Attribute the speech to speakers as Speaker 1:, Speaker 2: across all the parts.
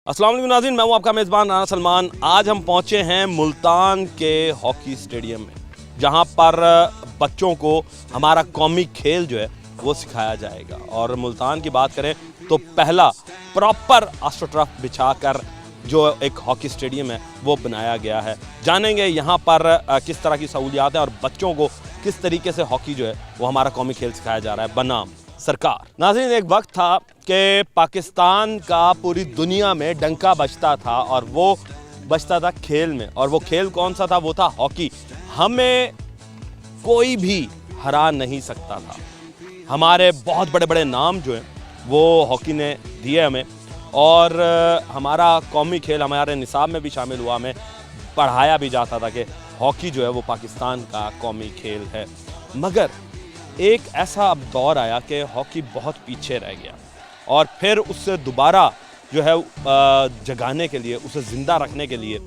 Speaker 1: अस्सलाम वालेकुम नाज़रीन, मैं हूं आपका मेज़बान राना सलमान। आज हम पहुंचे हैं मुल्तान के हॉकी स्टेडियम में, जहां पर बच्चों को हमारा कौमी खेल जो है वो सिखाया जाएगा। और मुल्तान की बात करें तो पहला प्रॉपर एस्ट्रोटर्फ बिछाकर जो एक हॉकी स्टेडियम है वो बनाया गया है। जानेंगे यहाँ पर किस तरह की सहूलियात हैं और बच्चों को किस तरीके से हॉकी जो है वो हमारा कौमी खेल सिखाया जा रहा है बनाम सरकार। नाज़रीन, एक वक्त था कि पाकिस्तान का पूरी दुनिया में डंका बजता था और वो बजता था खेल में, और वो खेल कौन सा था? वो था हॉकी। हमें कोई भी हरा नहीं सकता था। हमारे बहुत बड़े बड़े नाम जो हैं वो हॉकी ने दिए हमें, और हमारा कौमी खेल हमारे निसाब में भी शामिल हुआ। हमें पढ़ाया भी जाता था कि हॉकी जो है वो पाकिस्तान का कौमी खेल है। मगर एक ऐसा अब दौर आया कि हॉकी बहुत पीछे रह गया, और फिर उससे दोबारा जो है जगाने के लिए, उसे ज़िंदा रखने के लिए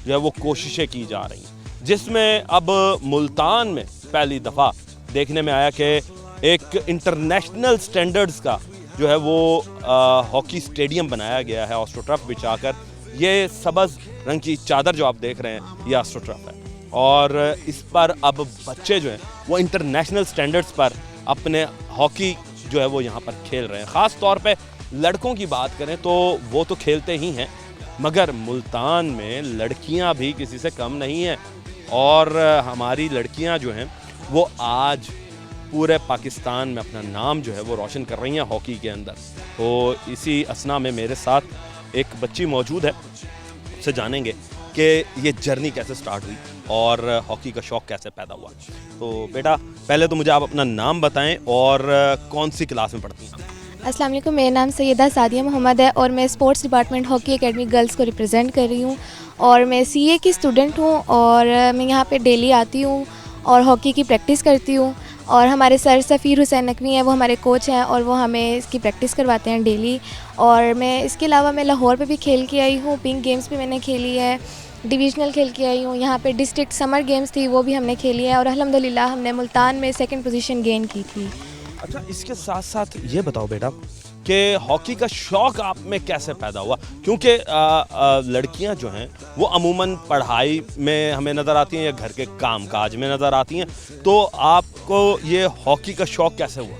Speaker 1: जो है वो कोशिशें की जा रही हैं, जिसमें अब मुल्तान में पहली दफ़ा देखने में आया कि एक इंटरनेशनल स्टैंडर्ड्स का जो है वो हॉकी स्टेडियम बनाया गया है एस्ट्रोटर्फ बिछाकर। ये सब्ज़ रंग की चादर जो आप देख रहे हैं ये एस्ट्रोटर्फ है, और इस पर अब बच्चे जो हैं वो इंटरनेशनल स्टैंडर्ड्स पर अपने हॉकी जो है वो यहाँ पर खेल रहे हैं। ख़ास तौर पे लड़कों की बात करें तो वो तो खेलते ही हैं, मगर मुल्तान में लड़कियाँ भी किसी से कम नहीं हैं, और हमारी लड़कियाँ जो हैं वो आज पूरे पाकिस्तान में अपना नाम जो है वो रोशन कर रही हैं हॉकी के अंदर। तो इसी असना में मेरे साथ एक बच्ची मौजूद है, उससे जानेंगे कि ये जर्नी कैसे स्टार्ट हुई और हॉकी का शौक़ कैसे पैदा हुआ। तो बेटा, पहले तो मुझे आप अपना नाम बताएं और कौन सी क्लास में पढ़ती हैं?
Speaker 2: अस्सलाम वालेकुम, मेरा नाम सैयदा सादिया मोहम्मद है और मैं sports department hockey academy girls को रिप्रेजेंट कर रही हूँ, और मैं सीए की स्टूडेंट हूँ, और मैं यहाँ पे डेली आती हूँ और हॉकी की प्रैक्टिस करती हूँ। और हमारे सर सफ़ीर हुसैन नकवी हैं, वो हमारे कोच हैं और वो हमें इसकी प्रैक्टिस करवाते हैं डेली। और मैं इसके अलावा मैं लाहौर पे भी खेल के आई हूँ, पिंक गेम्स भी मैंने खेली है, डिवीज़नल खेल के आई हूँ। यहाँ पे डिस्ट्रिक्ट समर गेम्स थी वो भी हमने खेली है, और अल्हम्दुलिल्लाह हमने मुल्तान में 2nd पोजीशन गेन की थी।
Speaker 1: अच्छा, इसके साथ साथ ये बताओ बेटा कि हॉकी का शौक़ आप में कैसे पैदा हुआ? क्योंकि लड़कियां जो हैं वो अमूमन पढ़ाई में हमें नज़र आती हैं या घर के काम काज में नज़र आती हैं, तो आपको ये हॉकी का शौक़ कैसे हुआ?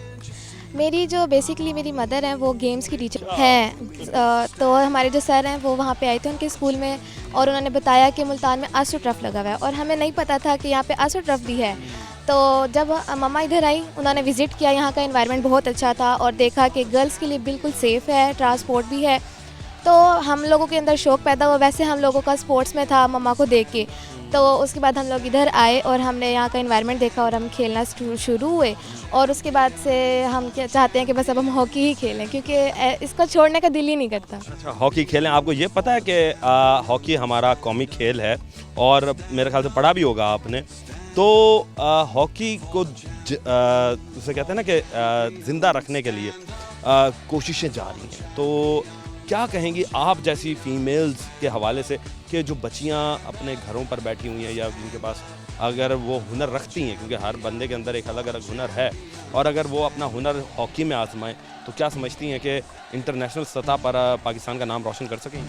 Speaker 2: मेरी जो बेसिकली मेरी मदर हैं वो गेम्स की टीचर हैं, तो हमारे जो सर हैं वो वहाँ पे आए थे उनके स्कूल में, और उन्होंने बताया कि मुल्तान में एस्ट्रोटर्फ लगा हुआ है, और हमें नहीं पता था कि यहाँ पे एस्ट्रोटर्फ भी है। तो जब मम्मा इधर आई, उन्होंने विज़िट किया, यहाँ का एनवायरनमेंट बहुत अच्छा था, और देखा कि गर्ल्स के लिए बिल्कुल सेफ़ है, ट्रांसपोर्ट भी है। तो हम लोगों के अंदर शौक़ पैदा हुआ। वैसे हम लोगों का स्पोर्ट्स में था मम्मा को देख के, तो उसके बाद हम लोग इधर आए और हमने यहाँ का एनवायरनमेंट देखा और हम खेलना शुरू हुए, और उसके बाद से हम क्या चाहते हैं कि बस अब हम हॉकी ही खेलें, क्योंकि इसको छोड़ने का दिल ही नहीं करता।
Speaker 1: अच्छा, हॉकी खेलें। आपको ये पता है कि हॉकी हमारा कौमी खेल है, और मेरे ख्याल से पढ़ा भी होगा आपने। तो हॉकी को उसे कहते हैं ना कि ज़िंदा रखने के लिए कोशिशें जारी हैं। तो क्या कहेंगी आप जैसी फीमेल्स के हवाले से कि जो बच्चियां अपने घरों पर बैठी हुई हैं, या जिनके पास अगर वो हुनर रखती हैं, क्योंकि हर बंदे के अंदर एक अलग अलग हुनर है, और अगर वो अपना हुनर हॉकी में आजमाएं, तो क्या समझती हैं कि इंटरनेशनल सतह पर पाकिस्तान का नाम रोशन कर सकेंगी?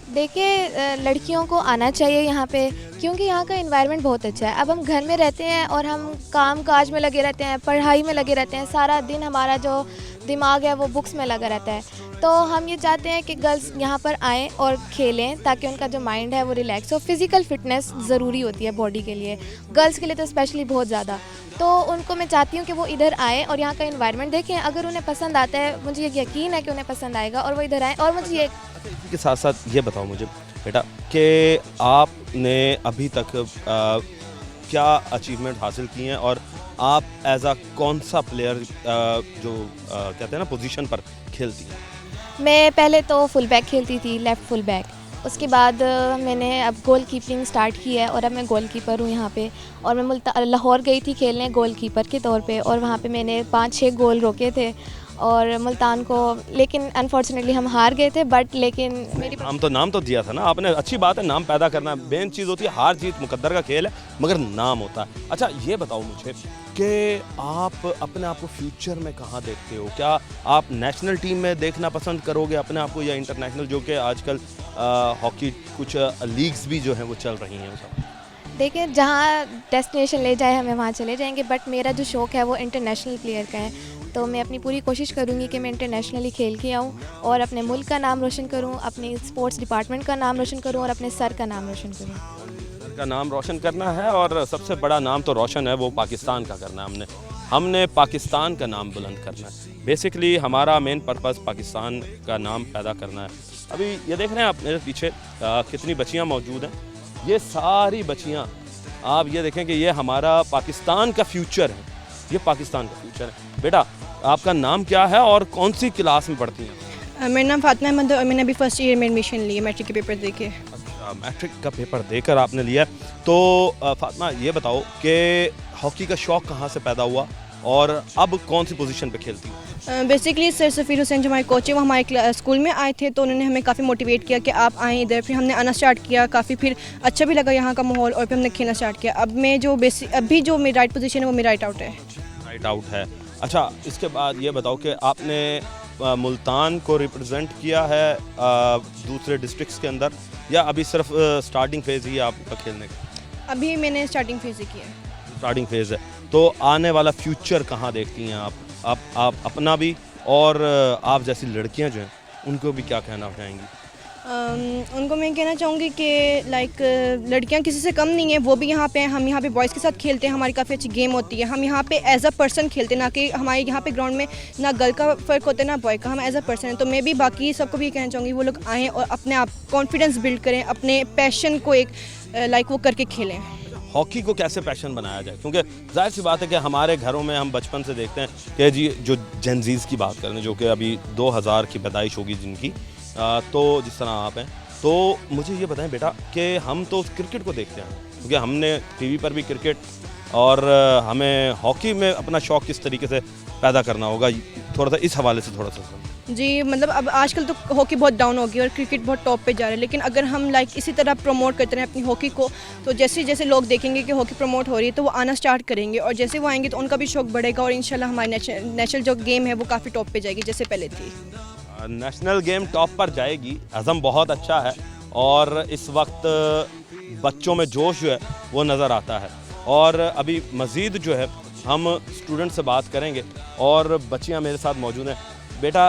Speaker 2: देखिए, लड़कियों को आना चाहिए यहाँ पे, क्योंकि यहाँ का एनवायरनमेंट बहुत अच्छा है। अब हम घर में रहते हैं और हम काम काज में लगे रहते हैं, पढ़ाई में लगे रहते हैं, सारा दिन हमारा जो दिमाग है वो बुक्स में लगा रहता है। तो हम ये चाहते हैं कि गर्ल्स यहाँ पर आएँ और खेलें, ताकि उनका जो माइंड है वो रिलैक्स हो। फिज़िकल फिटनेस ज़रूरी होती है बॉडी के लिए, गर्ल्स के लिए तो स्पेशली बहुत ज़्यादा। तो उनको मैं चाहती हूँ कि वो इधर आएँ और यहाँ का एनवायरनमेंट देखें। अगर उन्हें पसंद आता है, मुझे ये यकीन है कि उन्हें पसंद आएगा, और वो इधर आएँ। और मुझे ये
Speaker 1: इसी के साथ साथ ये बताओ मुझे बेटा कि आपने अभी तक क्या अचीवमेंट हासिल की हैं, और आप एज आ कौन सा प्लेयर जो कहते हैं ना पोजीशन पर खेलती हैं?
Speaker 2: मैं पहले तो फुल बैक खेलती थी, लेफ़्ट फुल बैक। उसके बाद मैंने अब गोल कीपिंग स्टार्ट की है, और अब मैं गोल कीपर हूँ यहाँ पे। और मैं लाहौर गई थी खेलने गोल कीपर के तौर पे, और वहाँ पे मैंने 5-6 गोल रोके थे, और मुल्तान को, लेकिन अनफॉर्चुनेटली हम हार गए थे। बट लेकिन मेरी
Speaker 1: नाम तो दिया था ना आपने, अच्छी बात है, नाम पैदा करना मेन चीज़ होती है। हार जीत मुकद्दर का खेल है, मगर नाम होता है। अच्छा ये बताओ मुझे कि आप अपने आप को फ्यूचर में कहाँ देखते हो? क्या आप नेशनल टीम में देखना पसंद करोगे अपने आप को, या इंटरनेशनल, जो कि आजकल हॉकी कुछ लीग्स भी जो हैं वो चल रही हैं सब?
Speaker 2: देखिए, जहाँ डेस्टिनेशन ले जाए हमें वहाँ चले जाएंगे। बट मेरा जो शौक़ है वो इंटरनेशनल प्लेयर का है, तो मैं अपनी पूरी कोशिश करूँगी कि मैं इंटरनेशनली खेल के आऊँ और अपने मुल्क का नाम रोशन करूँ, अपने स्पोर्ट्स डिपार्टमेंट का नाम रोशन करूँ और अपने सर का नाम रोशन करूँ।
Speaker 1: सर का नाम रोशन करना है, और सबसे बड़ा नाम तो रोशन है वो पाकिस्तान का करना है। हमने पाकिस्तान का नाम बुलंद करना है। बेसिकली हमारा मेन पर्पस पाकिस्तान का नाम पैदा करना है। अभी ये देख रहे हैं आप मेरे पीछे कितनी बच्चियाँ मौजूद हैं। ये सारी बच्चियाँ, आप ये देखें कि ये हमारा पाकिस्तान का फ्यूचर है, ये पाकिस्तान का फ्यूचर है। बेटा आपका नाम क्या है और कौन सी क्लास में पढ़ती हैं?
Speaker 3: मेरा नाम फातिमा अहमद है और मैंने अभी फर्स्ट ईयर में एडमिशन ली है मैट्रिक के पेपर देके।
Speaker 1: अच्छा, मैट्रिक का पेपर देकर आपने लिया। तो फातिमा ये बताओ कि हॉकी का शौक़ कहाँ से पैदा हुआ और अब कौन सी पोजीशन पे खेलती हो?
Speaker 3: बेसिकली सर सफ़ीर हुसैन जो हमारे कोच है वो हमारे स्कूल में आए थे, तो उन्होंने हमें काफ़ी मोटिवेट किया कि आप आएँ इधर। फिर हमने आना स्टार्ट किया, काफ़ी फिर अच्छा भी लगा यहाँ का माहौल, और फिर हमने खेलना स्टार्ट किया। अब मैं जो अभी जो मेरी राइट पोजीशन है वो मेरी राइट आउट है।
Speaker 1: राइट आउट है। अच्छा, इसके बाद ये बताओ कि आपने मुल्तान को रिप्रेजेंट किया है दूसरे डिस्ट्रिक्ट्स के अंदर, या अभी सिर्फ स्टार्टिंग फेज़ ही है आपका खेलने का?
Speaker 3: अभी मैंने स्टार्टिंग फेज़ ही किया है।
Speaker 1: स्टार्टिंग फेज़ है, तो आने वाला फ्यूचर कहाँ देखती हैं आप अपना भी, और आप जैसी लड़कियां जो हैं उनको भी क्या कहना चाहेंगी?
Speaker 3: उनको मैं कहना चाहूँगी कि लाइक लड़कियां किसी से कम नहीं है, वो भी यहाँ पे हैं। हम यहाँ पे बॉयज़ के साथ खेलते हैं, हमारी काफ़ी अच्छी गेम होती है। हम यहाँ पे एज अ पर्सन खेलते हैं, ना कि हमारे यहाँ पे ग्राउंड में ना गर्ल का फ़र्क होता है ना बॉय का, हम एज अ पर्सन है। तो मैं भी बाकी सबको भी कहना चाहूँगी वो लोग आएँ और अपने आप कॉन्फिडेंस बिल्ड करें, अपने पैशन को एक लाइक वो करके खेलें।
Speaker 1: हॉकी को कैसे पैशन बनाया जाए? क्योंकि जाहिर सी बात है कि हमारे घरों में हम बचपन से देखते हैं कि जी जो जेनज़ीज़ की बात करें, जो कि अभी 2000 की पैदाइश होगी जिनकी, तो जिस तरह आप हैं, तो मुझे ये बताएं बेटा कि हम तो क्रिकेट को देखते हैं, क्योंकि हमने टीवी पर भी क्रिकेट, और हमें हॉकी में अपना शौक़ किस तरीके से पैदा करना होगा, थोड़ा सा इस हवाले से थोड़ा सा।
Speaker 3: जी मतलब अब आजकल तो हॉकी बहुत डाउन हो गई और क्रिकेट बहुत टॉप पे जा रहा है, लेकिन अगर हम लाइक इसी तरह प्रमोट करते रहें अपनी हॉकी को, तो जैसे जैसे लोग देखेंगे कि हॉकी प्रमोट हो रही है तो वो आना स्टार्ट करेंगे, और जैसे वो आएंगे तो उनका भी शौक बढ़ेगा, और इंशाल्लाह हमारी नेशनल जो गेम है वो काफ़ी टॉप पे जाएगी जैसे पहले थी।
Speaker 1: नेशनल गेम टॉप पर जाएगी, अज़म बहुत अच्छा है, और इस वक्त बच्चों में जोश जो है वो नज़र आता है। और अभी मज़ीद जो है हम स्टूडेंट से बात करेंगे, और बच्चियां मेरे साथ मौजूद हैं। बेटा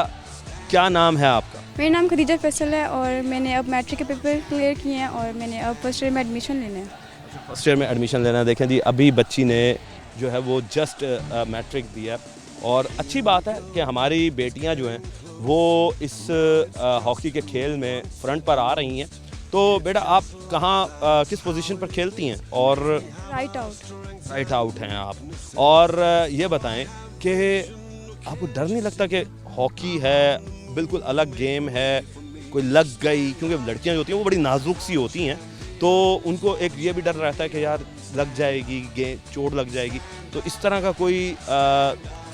Speaker 1: क्या नाम है आपका?
Speaker 4: मेरा नाम खदीजा फैसल है, और मैंने अब मैट्रिक के पेपर क्लियर किए हैं और मैंने अब फर्स्ट ईयर में एडमिशन लेना है।
Speaker 1: फर्स्ट ईयर में एडमिशन लेना है। देखें जी, अभी बच्ची ने जो है वो जस्ट मैट्रिक दिया, और अच्छी बात है कि हमारी बेटियां जो हैं वो इस हॉकी के खेल में फ्रंट पर आ रही हैं। तो बेटा आप कहाँ किस पोजीशन पर खेलती हैं? और
Speaker 4: राइट आउट।
Speaker 1: राइट आउट हैं आप। और ये बताएं कि आपको डर नहीं लगता कि हॉकी है, बिल्कुल अलग गेम है, कोई लग गई, क्योंकि लड़कियां जो होती हैं वो बड़ी नाजुक सी होती हैं, तो उनको एक ये भी डर रहता है कि यार लग जाएगी, चोट लग जाएगी, तो इस तरह का कोई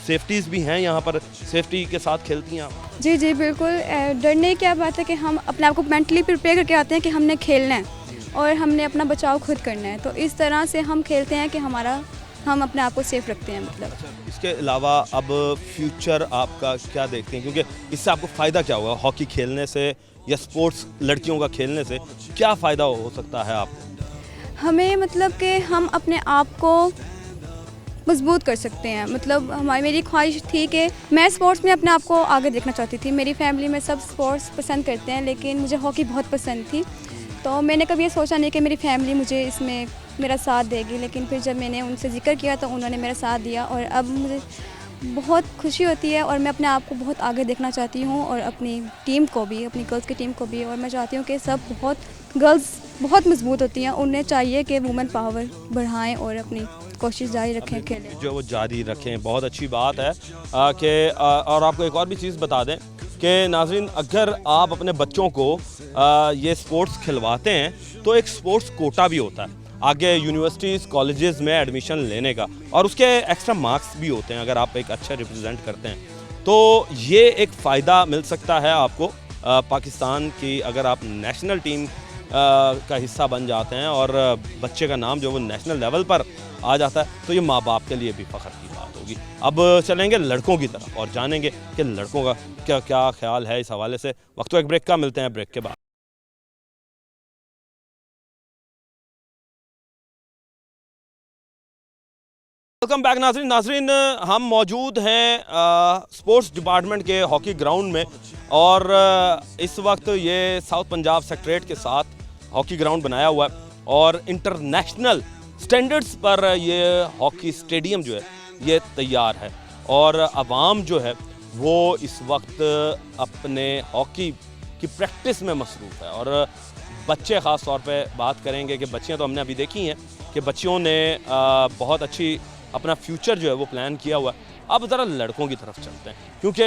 Speaker 1: सेफ्टीज़ भी हैं यहाँ पर, सेफ्टी के साथ खेलती हैं आप?
Speaker 4: जी जी बिल्कुल, डरने की क्या बात है कि हम अपने आप को मेंटली प्रिपेयर करके आते हैं कि हमने खेलना है और हमने अपना बचाव खुद करना है, तो इस तरह से हम खेलते हैं कि हम अपने आप को सेफ रखते हैं। मतलब
Speaker 1: इसके अलावा अब फ्यूचर आपका क्या देखते हैं, क्योंकि इससे आपको फ़ायदा क्या होगा हॉकी खेलने से, या स्पोर्ट्स लड़कियों का खेलने से क्या फ़ायदा हो सकता है आपको?
Speaker 4: हमें मतलब कि हम अपने आप को मजबूत कर सकते हैं। मतलब मेरी ख्वाहिश थी कि मैं स्पोर्ट्स में अपने आप को आगे देखना चाहती थी। मेरी फैमिली में सब स्पोर्ट्स पसंद करते हैं, लेकिन मुझे हॉकी बहुत पसंद थी, तो मैंने कभी ये सोचा नहीं कि मेरी फैमिली मुझे इसमें मेरा साथ देगी, लेकिन फिर जब मैंने उनसे जिक्र किया तो उन्होंने मेरा साथ दिया, और अब मुझे बहुत खुशी होती है, और मैं अपने आप को बहुत आगे देखना चाहती हूँ, और अपनी टीम को भी, अपनी गर्ल्स की टीम को भी। और मैं चाहती हूँ कि सब गर्ल्स बहुत मजबूत होती हैं, उन्हें चाहिए कि वुमेन पावर बढ़ाएं और अपनी कोशिश जारी रखें, खेलें
Speaker 1: जो वो जारी रखें। बहुत अच्छी बात है कि और आपको एक और भी चीज़ बता दें कि नाज़रीन, अगर आप अपने बच्चों को ये स्पोर्ट्स खिलवाते हैं तो एक स्पोर्ट्स कोटा भी होता है आगे यूनिवर्सिटीज़ कॉलेजेस में एडमिशन लेने का, और उसके एक्स्ट्रा मार्क्स भी होते हैं अगर आप एक अच्छा रिप्रेजेंट करते हैं। तो ये एक फ़ायदा मिल सकता है आपको पाकिस्तान की, अगर आप नेशनल टीम का हिस्सा बन जाते हैं और बच्चे का नाम जो वो नेशनल लेवल पर आ जाता है, तो ये माँ बाप के लिए भी फ़ख्र की बात होगी। अब चलेंगे लड़कों की तरफ और जानेंगे कि लड़कों का क्या क्या ख्याल है इस हवाले से। वक्त एक ब्रेक का, मिलते हैं ब्रेक के बाद। वेलकम बैक नाजरीन, हम मौजूद हैं स्पोर्ट्स डिपार्टमेंट के हॉकी ग्राउंड में और इस वक्त ये साउथ पंजाब सेक्रेटरीट के साथ हॉकी ग्राउंड बनाया हुआ है और इंटरनेशनल स्टैंडर्ड्स पर ये हॉकी स्टेडियम जो है ये तैयार है और आवाम जो है वो इस वक्त अपने हॉकी की प्रैक्टिस में मसरूफ़ है। और बच्चे ख़ास तौर पे बात करेंगे कि बच्चियां तो हमने अभी देखी हैं कि बच्चियों ने बहुत अच्छी अपना फ्यूचर जो है वो प्लान किया हुआ है। अब ज़रा लड़कों की तरफ चलते हैं, क्योंकि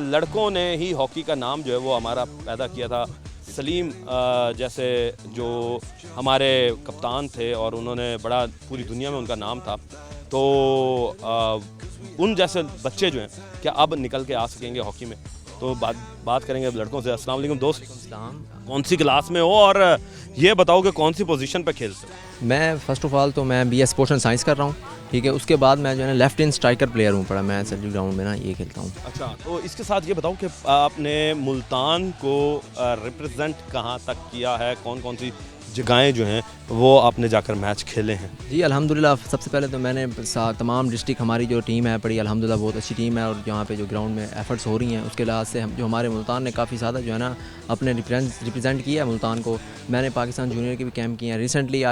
Speaker 1: लड़कों ने ही हॉकी का नाम जो है वो हमारा पैदा किया था। सलीम जैसे जो हमारे कप्तान थे और उन्होंने बड़ा पूरी दुनिया में उनका नाम था, तो उन जैसे बच्चे जो हैं क्या अब निकल के आ सकेंगे हॉकी में? तो बात करेंगे अब लड़कों से। अस्सलाम वालेकुम दोस्त, कौन सी क्लास में हो और ये बताओ कि कौन सी पोजीशन पे खेलते हो?
Speaker 5: मैं फ़र्स्ट ऑफ़ ऑल तो मैं BS स्पोर्ट्स एंड साइंस कर रहा हूँ, ठीक है। उसके बाद मैं जो है ना लेफ्ट इन स्ट्राइकर प्लेयर हूँ, पड़ा मैं सर्जिकल ग्राउंड में ना ये खेलता हूँ।
Speaker 1: अच्छा, तो इसके साथ ये बताओ कि आपने मुल्तान को रिप्रेजेंट कहाँ तक किया है, कौन कौन सी जगहें जो हैं वो आपने जाकर मैच खेले हैं?
Speaker 5: जी अल्हम्दुलिल्लाह, सबसे पहले तो मैंने तमाम डिस्ट्रिक्ट हमारी जो टीम है पड़ी अल्हम्दुलिल्लाह बहुत अच्छी टीम है और यहाँ पे जो ग्राउंड में एफर्ट्स हो रही हैं उसके लिहाज से जो हमारे मुल्तान ने काफ़ी ज़्यादा जो है ना अपने रिप्रेजेंट किया है मुल्तान को। मैंने पाकिस्तान जूनियर के भी कैंप किए हैं। रिसेंटली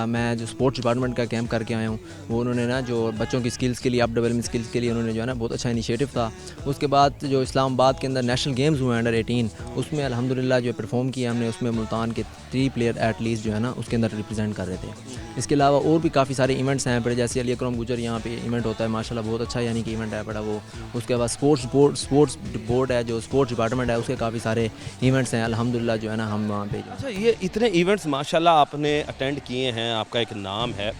Speaker 5: मैं जो स्पोर्ट्स डिपार्टमेंट का कैंप करके आया हूँ, वो उन्होंने ना जो बच्चों की स्किल्स के लिए अप डेवलपमेंट स्किल्स के लिए उन्होंने जो है ना बहुत अच्छा इनिशिएटिव था। उसके बाद जो इस्लामाबाद के अंदर नेशनल गेम्स हुए अंडर 18, उसमें अल्हम्दुलिल्लाह जो परफॉर्म किया हमने, उसमें मुल्तान के 3 प्लेयर एटलीस्ट जो है ना उसके अंदर रिप्रेजेंट कर रहे थे। इसके अलावा और भी काफ़ी सारे इवेंट्स हैं पड़े, जैसे अली अकरम गुजर यहाँ पे इवेंट होता है माशाल्लाह बहुत अच्छा यानी कि इवेंट है पड़ा वो। उसके बाद स्पोर्ट्स बोर्ड है जो स्पोर्ट्स डिपार्टमेंट है, उसके काफ़ी सारे इवेंट्स हैं अल्हम्दुलिल्लाह जो है ना हम वहाँ पे।
Speaker 1: अच्छा, ये इतने इवेंट्स माशाल्लाह आपने अटेंड किए हैं, आपका एक नाम है,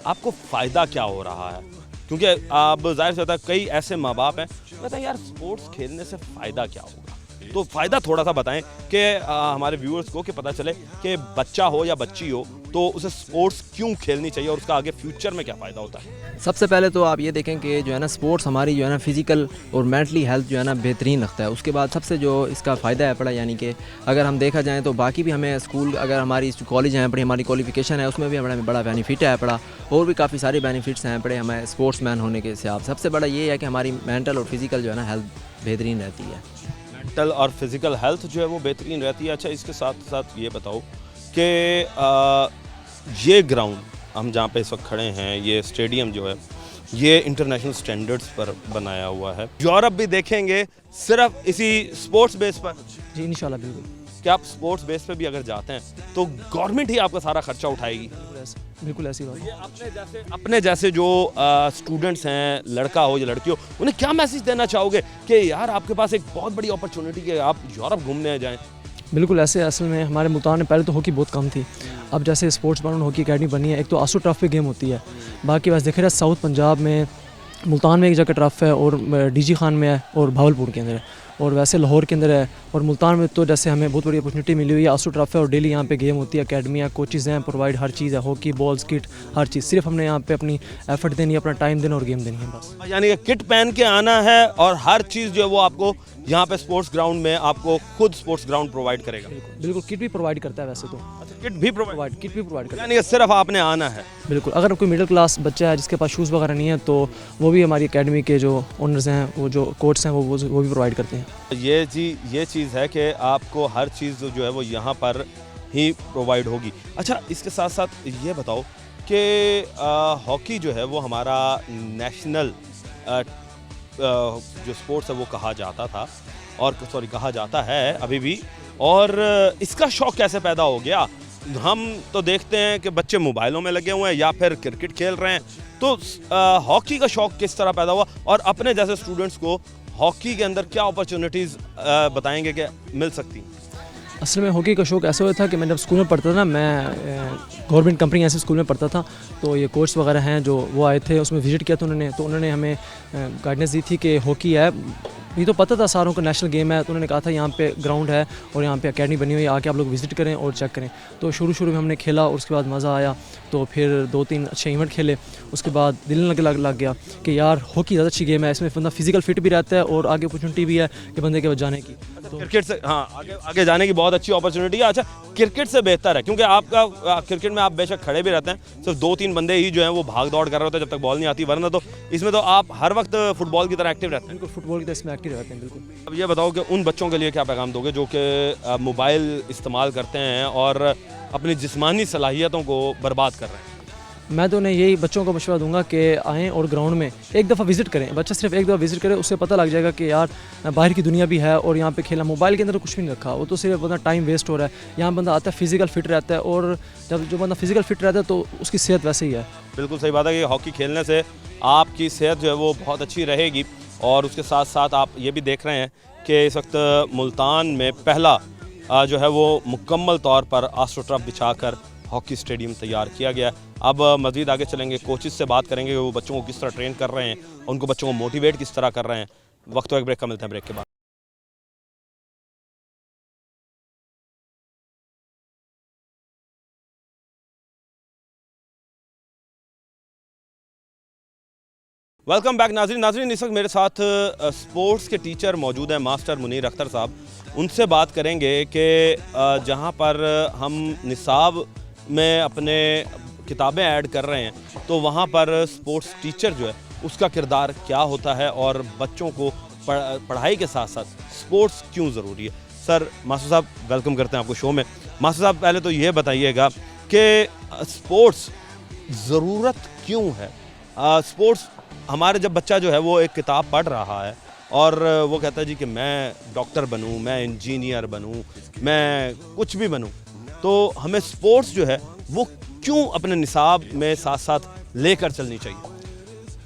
Speaker 1: आपको फ़ायदा क्या हो रहा है? क्योंकि अब जाहिर सी बात है कई ऐसे माँ बाप हैं कहते हैं यार स्पोर्ट्स खेलने से फ़ायदा क्या होगा, तो फ़ायदा थोड़ा सा बताएं कि हमारे व्यूअर्स को कि पता चले कि बच्चा हो या बच्ची हो तो उसे स्पोर्ट्स क्यों खेलनी चाहिए और उसका आगे फ्यूचर में क्या फ़ायदा होता है।
Speaker 5: सबसे पहले तो आप ये देखें कि जो है ना स्पोर्ट्स हमारी जो है ना फिज़िकल और मेंटली हेल्थ जो है ना बेहतरीन रखता है। उसके बाद सबसे जो इसका फ़ायदा है पड़ा यानी कि अगर हम देखा जाए तो बाकी भी हमें स्कूल अगर हमारी कॉलेज हैं पड़ी, हमारी क्वालिफिकेशन है उसमें भी हमें बड़ा बेनिफिट है पड़ा, और भी काफ़ी सारे बेनिफिट्स हैं पड़े हमें स्पोर्ट्स मैन होने के हिसाब। सबसे बड़ा ये है कि हमारी मेंटल और फिज़िकल जो है ना हेल्थ बेहतरीन रहती है।
Speaker 1: मेंटल और फिज़िकल हेल्थ जो है वो बेहतरीन रहती है। अच्छा, इसके साथ साथ ये बताओ कि ये ग्राउंड हम जहाँ पे इस वक्त खड़े हैं, ये स्टेडियम जो है ये इंटरनेशनल स्टैंडर्ड्स पर बनाया हुआ है। यूरोप भी देखेंगे सिर्फ इसी स्पोर्ट्स बेस पर?
Speaker 6: जी इंशाल्लाह बिल्कुल।
Speaker 1: क्या आप स्पोर्ट्स बेस पे भी अगर जाते हैं तो गवर्नमेंट ही आपका सारा खर्चा उठाएगी?
Speaker 6: बिल्कुल ऐसी बात।
Speaker 1: ये अपने जैसे जो स्टूडेंट्स हैं, लड़का हो या लड़की हो, उन्हें क्या मैसेज देना चाहोगे कि यार आपके पास एक बहुत बड़ी अपॉर्चुनिटी है, आप यूरोप घूमने जाएं?
Speaker 6: बिल्कुल ऐसे असल में हमारे मुल्तान में पहले तो हॉकी बहुत कम थी, अब जैसे स्पोर्ट्स डिपार्टमेंट हॉकी अकेडमी बनी है, एक तो आसू टर्फ पे गेम होती है, बाकी बस देखे रहे साउथ पंजाब में मुल्तान में एक जगह टर्फ है और DG खान में है और भावलपुर के अंदर है और वैसे लाहौर के अंदर है, और मुल्तान में तो जैसे हमें बहुत बड़ी अपॉर्चुनिटी मिली हुई है। आसू टर्फ है और डेली यहाँ पे गेम होती है, अकेडमी है, कोचेज़ हैं, प्रोवाइड हर चीज़ है, हॉकी बॉल्स किट हर चीज़। सिर्फ हमने यहाँ पे अपनी एफर्ट देनी है, अपना टाइम देना और गेम देनी है बस।
Speaker 1: यानी कि किट पहन के आना है और हर चीज़ जो है वो आपको यहाँ पे स्पोर्ट्स ग्राउंड में आपको खुद स्पोर्ट्स ग्राउंड प्रोवाइड करेगा?
Speaker 6: बिल्कुल किट भी प्रोवाइड करता है वैसे तो।
Speaker 1: अच्छा, किट भी प्रोवाइड
Speaker 6: करता है,
Speaker 1: यानी कि सिर्फ आपने आना है?
Speaker 6: बिल्कुल। अगर कोई मिडिल क्लास बच्चा है जिसके पास शूज़ वगैरह नहीं है तो वो भी हमारी एकेडमी के जो ओनर्स हैं, वो जो कोच हैं, वो भी प्रोवाइड करते हैं।
Speaker 1: ये चीज़ है कि आपको हर चीज़ जो है वो यहाँ पर ही प्रोवाइड होगी। अच्छा, इसके साथ साथ ये बताओ कि हॉकी जो है वो हमारा नेशनल जो स्पोर्ट्स है वो कहा जाता था और कहा जाता है अभी भी, और इसका शौक़ कैसे पैदा हो गया? हम तो देखते हैं कि बच्चे मोबाइलों में लगे हुए हैं या फिर क्रिकेट खेल रहे हैं, तो हॉकी का शौक़ किस तरह पैदा हुआ और अपने जैसे स्टूडेंट्स को हॉकी के अंदर क्या अपॉर्चुनिटीज़ बताएंगे कि मिल सकती हैं?
Speaker 6: असल में हॉकी का शौक़ ऐसा हुआ था कि मैं जब स्कूल में पढ़ता था, मैं गवर्नमेंट कंपनी ऐसे स्कूल में पढ़ता था, तो ये कोच वगैरह हैं जो वो आए थे, उसमें विज़िट किया था उन्होंने, तो उन्होंने हमें गाइडेंस दी थी कि हॉकी है ये तो पता था सारों को नेशनल गेम है, तो उन्होंने कहा था यहाँ पे ग्राउंड है और यहाँ पे अकेडमी बनी हुई है, आके आप लोग विज़िट करें और चेक करें। तो शुरू में हमने खेला और उसके बाद मज़ा आया, तो फिर 2-3 अच्छे इवेंट खेले। उसके बाद दिल लग गया कि यार हॉकी ज़्यादा अच्छी गेम है, इसमें बंदा फिजिकल फिट भी रहता है और आगे अपॉर्चुनिटी भी है कि बंदे के पास जाने की।
Speaker 1: तो क्रिकेट से हाँ आगे जाने की बहुत अच्छी अपॉर्चुनिटी है। अच्छा, क्रिकेट से बेहतर है क्योंकि आपका क्रिकेट में आप बेशक खड़े भी रहते हैं, सिर्फ 2-3 बंदे ही जो हैं वो भाग दौड़ कर रहे होते हैं जब तक बॉल नहीं आती, वरना तो इसमें तो आप हर वक्त फुटबॉल की तरह एक्टिव रहते हैं।
Speaker 6: बिल्कुल फुटबॉल की तरह इसमें एक्टिव रहते हैं। बिल्कुल।
Speaker 1: अब ये बताओ कि उन बच्चों के लिए क्या पैगाम दोगे जो कि मोबाइल इस्तेमाल करते हैं और अपनी जिस्मानी सलाहियतों को बर्बाद कर रहे हैं?
Speaker 6: मैं तो उन्हें यही बच्चों को मशवरा दूंगा कि आएँ और ग्राउंड में एक दफ़ा विज़िट करें। बच्चा सिर्फ एक दफ़ा विज़िट करे, उससे पता लग जाएगा कि यार बाहर की दुनिया भी है और यहाँ पे खेला। मोबाइल के अंदर कुछ भी नहीं रखा, वो तो सिर्फ बंदा टाइम वेस्ट हो रहा है। यहाँ बंदा आता है फिजिकल फिट रहता है, और जब जो बंदा फिजिकल फिट रहता है तो उसकी सेहत वैसे ही है।
Speaker 1: बिल्कुल सही बात है कि हॉकी खेलने से आपकी सेहत जो है वो बहुत अच्छी रहेगी। और उसके साथ साथ आप ये भी देख रहे हैं कि इस वक्त मुल्तान में पहला जो है वो मुकम्मल तौर पर आस्ट्रोटर्फ बिछाकर हॉकी स्टेडियम तैयार किया गया। अब मज़ीद आगे चलेंगे, कोचेस से बात करेंगे कि वो बच्चों को किस तरह ट्रेन कर रहे हैं, उनको बच्चों को मोटिवेट किस तरह कर रहे हैं। वक्त एक ब्रेक का मिलते हैं, ब्रेक के बाद। वेलकम बैक नाज़रीन। इस वक्त मेरे साथ स्पोर्ट्स के टीचर मौजूद हैं, मास्टर मुनीर अख्तर साहब। उनसे बात करेंगे कि जहां पर हम निसाब में अपने किताबें ऐड कर रहे हैं तो वहां पर स्पोर्ट्स टीचर जो है उसका किरदार क्या होता है और बच्चों को पढ़ाई के साथ साथ स्पोर्ट्स क्यों ज़रूरी है। सर, मास्टर साहब वेलकम करते हैं आपको शो में। मास्टर साहब, पहले तो ये बताइएगा कि स्पोर्ट्स ज़रूरत क्यों है? स्पोर्ट्स हमारे जब बच्चा जो है वो एक किताब पढ़ रहा है और वो कहता है जी कि मैं डॉक्टर बनूं, मैं इंजीनियर बनूं, मैं कुछ भी बनूं, तो हमें स्पोर्ट्स जो है वो क्यों अपने निसाब में साथ साथ लेकर चलनी चाहिए?